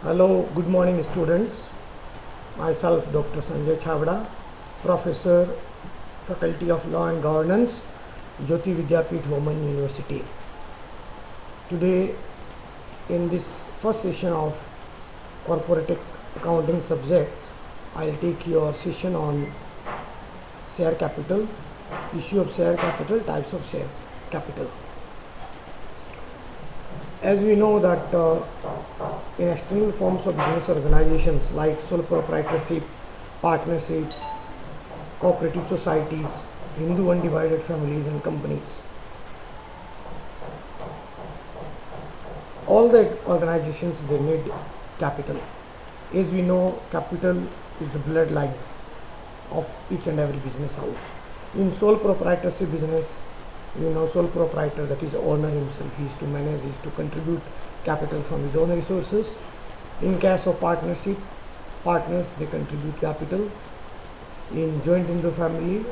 Hello, good morning students. Myself Dr. Sanjay Chavda, Professor, Faculty of Law and Governance, Jyoti Vidyapith Women University. Today in this first session of corporate accounting subject, I'll take your session on share capital, issue of share capital, types of share capital. As we know that in external forms of business organizations like sole proprietorship, partnership, cooperative societies, Hindu undivided families and companies, all the organizations they need capital. As we know, capital is the bloodline of each and every business house. In sole proprietorship business, sole proprietor, that is owner himself, he is to manage, he is to contribute capital from his own resources. In case of partnership, partners they contribute capital. In joint in the family,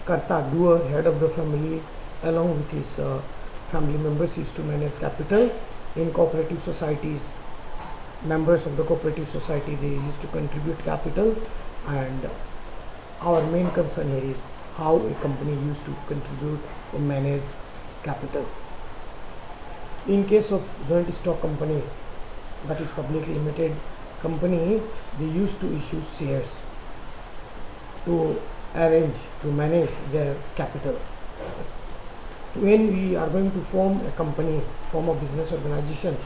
karta, doer, head of the family, along with his family members, is to manage capital. In cooperative societies, members of the cooperative society they used to contribute capital, and our main concern here is how a company used to contribute or manage capital. In case of joint stock company, that is publicly limited company, they used to issue shares to arrange, to manage their capital. When we are going to form a company, form a business organization,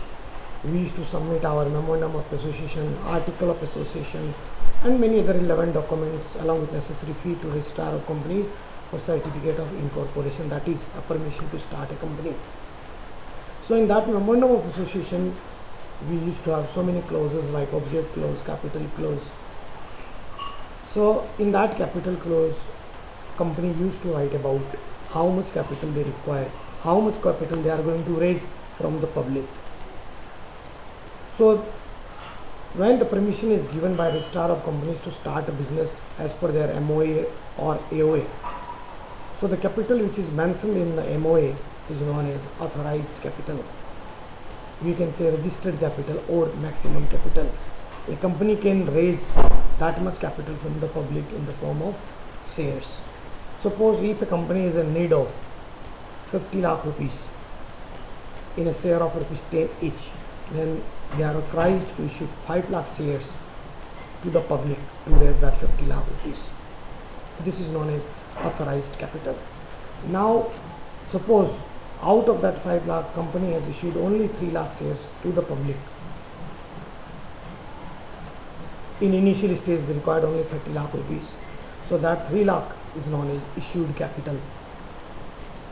we used to submit our memorandum of association, article of association, and many other relevant documents along with necessary fee to registrar of companies for certificate of incorporation, that is a permission to start a company. So in that memorandum of association, we used to have so many clauses like object clause, capital clause. So in that capital clause, company used to write about how much capital they require, how much capital they are going to raise from the public. So when the permission is given by registrar of companies to start a business as per their MOA or AOA, so the capital which is mentioned in the MOA is known as authorized capital. We can say registered capital or maximum capital. A company can raise that much capital from the public in the form of shares. Suppose if a company is in need of 50 lakh rupees in a share of rupees 10 each, then they are authorized to issue 5 lakh shares to the public to raise that 50 lakh rupees. This is known as authorized capital. Now, suppose out of that 5 lakh, company has issued only 3 lakh shares to the public. In initial stage, they required only 30 lakh rupees. So that 3 lakh is known as issued capital.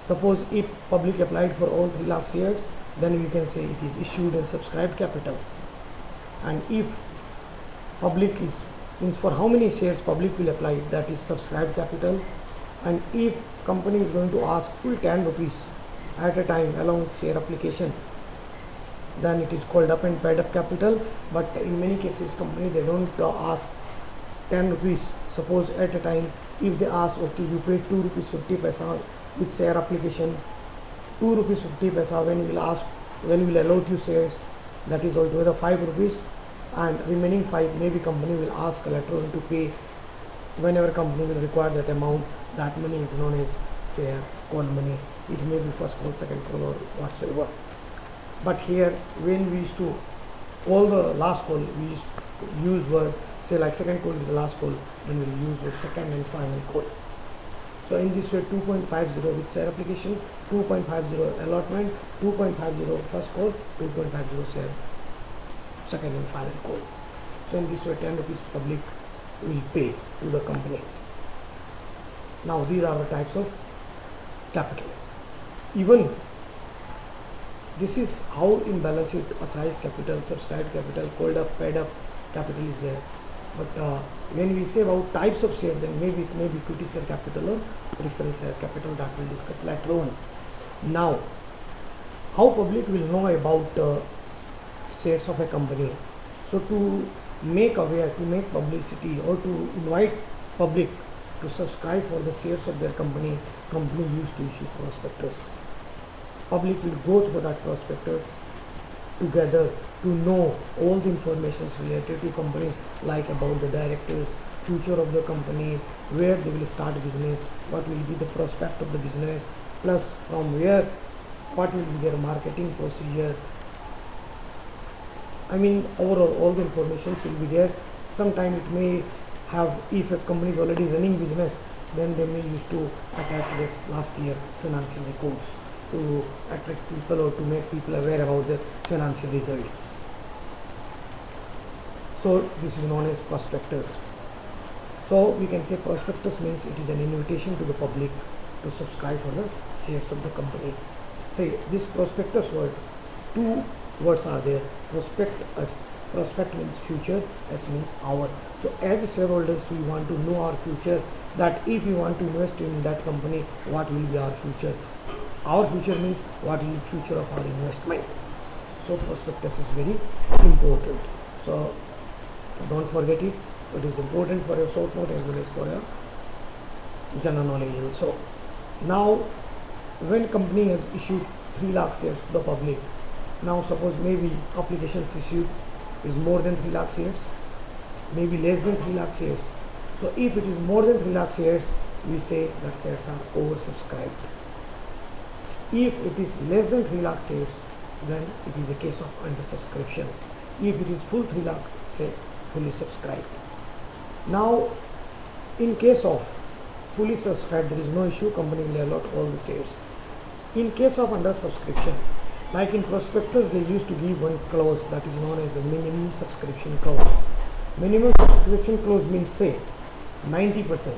Suppose if public applied for all 3 lakh shares, then we can say it is issued and subscribed capital. And if public is, means for how many shares public will apply, that is subscribed capital. And if company is going to ask full 10 rupees at a time along with share application, then it is called up and paid up capital. But in many cases company they don't ask 10 rupees. Suppose at a time if they ask, okay, you paid 2 rupees 50 paisa with share application, 2 rupees 50 paisa when we will ask, when we will allot you shares, that is altogether 5 rupees, and remaining 5 maybe company will ask collateral to pay. Whenever company will require that amount, that money is known as share call money. It may be first call, second call, or whatsoever. But here when we used to call the last call, we used to use word, say like second call is the last call, then we will use word second and final call. So in this way 2.50 with share application, 2.50 allotment, 2.50 first call, 2.50 share second and final call. So in this way 10 rupees public will pay to the company. Now these are the types of capital. Even this is how in balance sheet authorized capital, subscribed capital, called up, paid up capital is there. But when we say about types of share, then maybe it may be equity share capital or preference share capital, that we'll discuss later on. Now, how public will know about shares of a company? So to make aware, to make publicity, or to invite public to subscribe for the shares of their company, company used to issue prospectus. Public will go through that prospectus together to know all the information related to companies, like about the directors, future of the company, where they will start business, what will be the prospect of the business, plus from where, what will be their marketing procedure. I mean, overall all the information will be there. Sometime it may have, if a company is already running business, then they may use to attach this last year financial records to attract people or to make people aware about the financial results. So this is known as prospectus. So we can say prospectus means it is an invitation to the public to subscribe for the shares of the company. Say this prospectus word, two words are there. Prospectus, prospect means future, s means our. So as shareholders we want to know our future, that if we want to invest in that company, what will be our future. Our future means what will be future of our investment. So prospectus is very important. So don't forget it. It is important for your short note as well as for your general knowledge also. Now when company has issued 3 lakh shares to the public, now suppose maybe applications issued is more than 3 lakh shares, maybe less than 3 lakh shares. So if it is more than 3 lakh shares, we say that shares are oversubscribed. If it is less than 3 lakh shares, then it is a case of undersubscription. If it is full 3 lakh, say fully subscribed. Now in case of fully subscribed, there is no issue, company will allot all the shares. In case of undersubscription, like in prospectus, they used to give one clause that is known as a minimum subscription clause. Minimum subscription clause means, say 90%.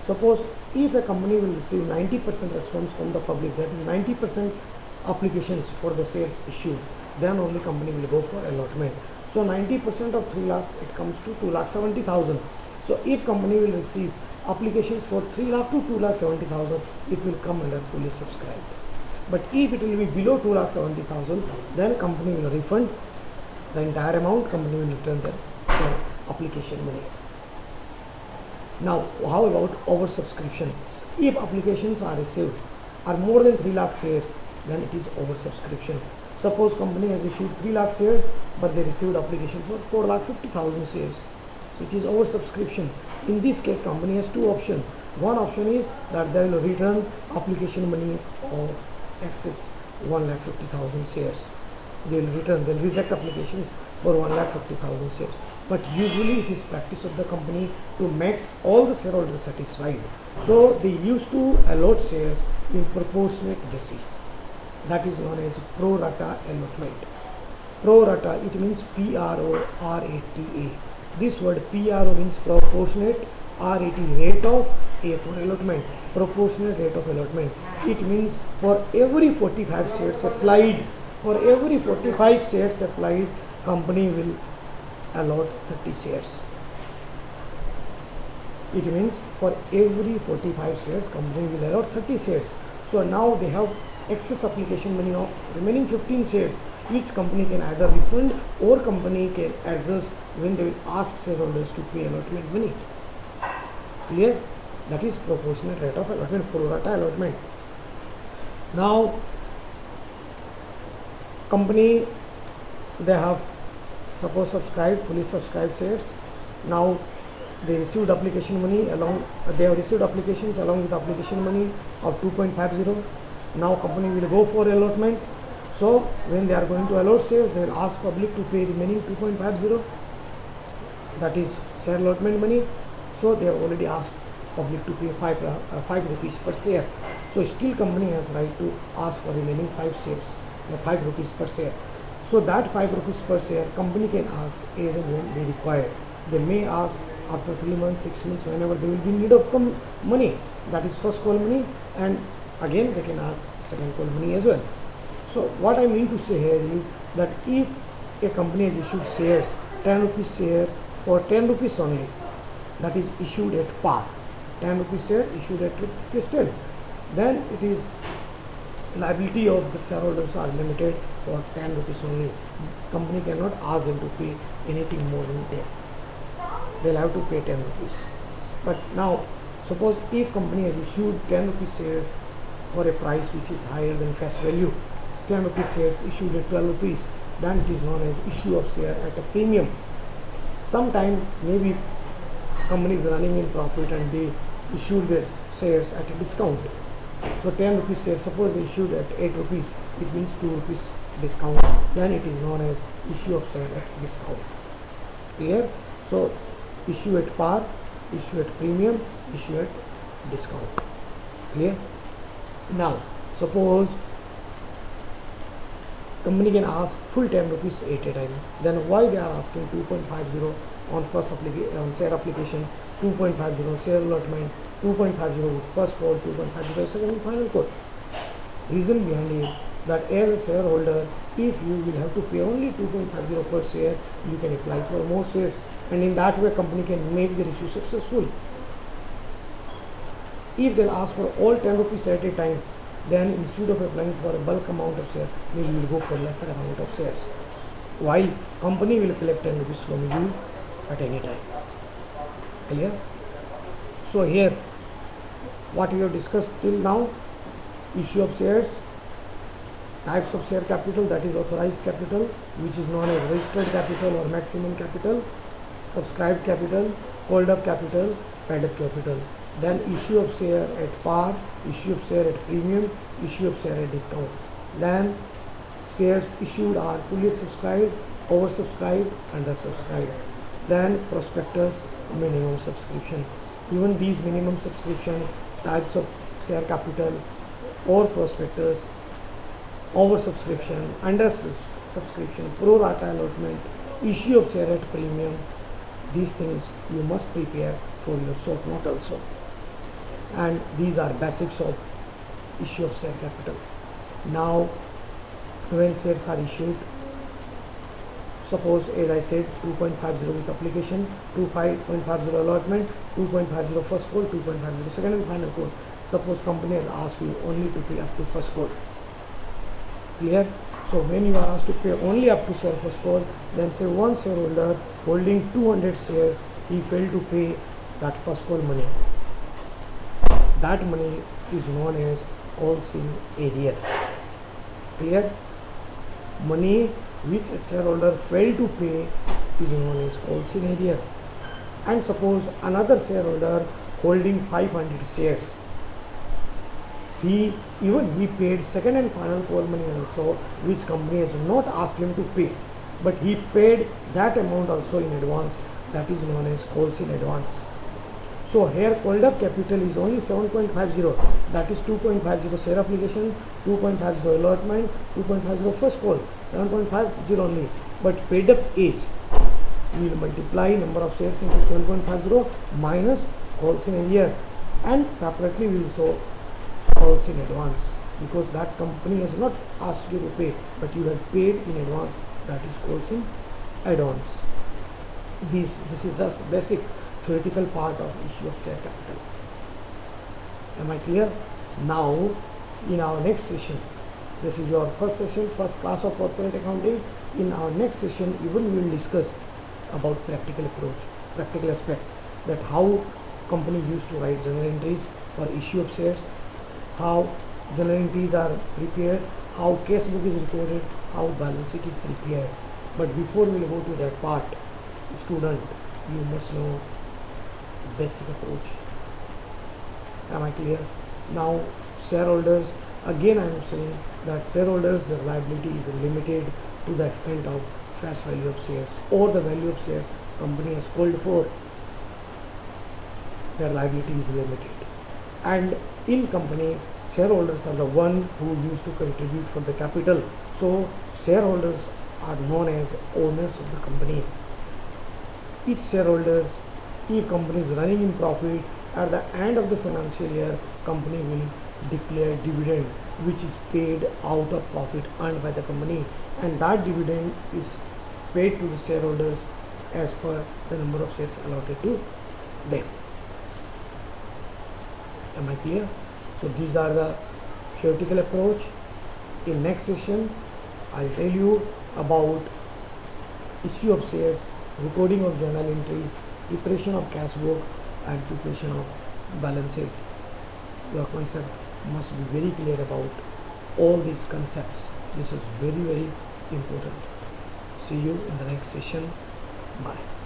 Suppose if a company will receive 90% response from the public, that is 90% applications for the shares issued, then only company will go for allotment. So 90% of 3 lakh, it comes to 2,70,000. So if company will receive applications for 3 lakh to 2,70,000, it will come under fully subscribed. But if it will be below 2,70,000, then company will refund the entire amount, company will return the share application money. Now how about oversubscription? If applications are received are more than 3 lakh shares, then it is oversubscription. Suppose company has issued 3 lakh shares, but they received application for 4,50,000 shares. So it is oversubscription. In this case, company has two options. One option is that they will return application money or excess 1,50,000 shares. They will return, they will reject applications for 1,50,000 shares. But usually it is practice of the company to make all the shareholders satisfied. So they used to allot shares in proportionate basis. That is known as pro rata allotment. Pro rata, it means PRORATA. This word PRO means proportionate, RAT rate of, A for allotment, proportionate rate of allotment. It means for every 45 shares applied, company will allot 30 shares. It means for every 45 shares, company will allot 30 shares. So now they have excess application money of remaining 15 shares, which company can either refund or company can adjust when they will ask shareholders to pay allotment money. Clear? That is proportionate rate of allotment, pro rata allotment. Now company, they have suppose subscribed, fully subscribed shares. Now they received application money they have received applications along with application money of 2.50. Now company will go for allotment. So when they are going to allot shares, they will ask public to pay remaining 2.50, that is share allotment money. So they have already asked public to pay 5 rupees per share. So still company has right to ask for remaining 5 shares, 5 rupees per share. So that 5 rupees per share company can ask as and when they require. They may ask after 3 months, 6 months, whenever they will be in need of money. That is first call money, and again they can ask second call money as well. So what I mean to say here is that if a company has issued shares, 10 rupees share for 10 rupees only, that is issued at par, 10 rupees share issued at rupees 10, then it is liability of the shareholders are limited for 10 rupees only. Company cannot ask them to pay anything more than 10. They'll have to pay 10 rupees. But now suppose if company has issued 10 rupees shares for a price which is higher than face value, 10 rupees shares issued at 12 rupees, then it is known as issue of share at a premium. Sometime maybe company is running in profit and they issued their shares at a discount. So 10 rupees share, suppose they issued at 8 rupees, it means 2 rupees discount, then it is known as issue of share at discount. Clear? So issue at par, issue at premium, issue at discount. Clear? Now suppose company can ask full 10 rupees at a time, then why they are asking 2.50 on first on share application, 2.50 share allotment, 2.50 with first call, 2.50 second and final call. Reason behind is that as a shareholder, if you will have to pay only 2.50 per share, you can apply for more shares, and in that way company can make their issue successful. If they'll ask for all 10 rupees at a time, then instead of applying for a bulk amount of shares, maybe you will go for lesser amount of shares, while company will collect 10 rupees from you at any time. Clear? So here what we have discussed till now: issue of shares, types of share capital, that is authorized capital, which is known as registered capital or maximum capital, subscribed capital, called up capital, paid up capital. Then issue of share at par, issue of share at premium, issue of share at discount. Then shares issued are fully subscribed, oversubscribed, undersubscribed. Then prospectus, minimum subscription. Even these minimum subscription, types of share capital or prospectus, oversubscription, undersubscription, pro rata allotment, issue of share at premium, these things you must prepare for your SOP note also. And these are basics of issue of share capital. Now when shares are issued, suppose as I said 2.50 with application, 2.50 allotment, 2.50 first call, 2.50 second and final call. Suppose company has asked you only to pay up to first call. Clear? So when you are asked to pay only up to share first call, then say one shareholder holding 200 shares, he failed to pay that first call money. That money is known as calls in arrear. Clear? Money which a shareholder failed to pay is known as calls in arrear. And suppose another shareholder holding 500 shares, he paid second and final call money also, which company has not asked him to pay, but he paid that amount also in advance. That is known as calls in advance. So here called up capital is only 7.50, that is 2.50 share application, 2.50 allotment, 2.50 first call, 7.50 only. But paid up is, we will multiply number of shares into 7.50 minus calls in a year, and separately we will show calls in advance, because that company has not asked you to pay, but you have paid in advance, that is calls in advance. This is just basic theoretical part of issue of share capital. Am I clear? Now in our next session, this is your first session, first class of corporate accounting. In our next session even we will discuss about practical approach, practical aspect, that how company used to write journal entries for issue of shares, how journal entries are prepared, how case book is recorded, how balance sheet is prepared. But before we will go to that part, student, you must know basic approach. Am I clear? Now shareholders, again I am saying that shareholders, their liability is limited to the extent of face value of shares or the value of shares company has called for. Their liability is limited, and in company shareholders are the one who used to contribute for the capital. So shareholders are known as owners of the company. Each shareholders, if company is running in profit, at the end of the financial year, company will declare dividend, which is paid out of profit earned by the company, and that dividend is paid to the shareholders as per the number of shares allotted to them. Am I clear? So these are the theoretical approach. In next session, I'll tell you about issue of shares, recording of journal entries, preparation of cash book, and preparation of balance sheet. Your concept must be very clear about all these concepts. This is very, very important. See you in the next session. Bye.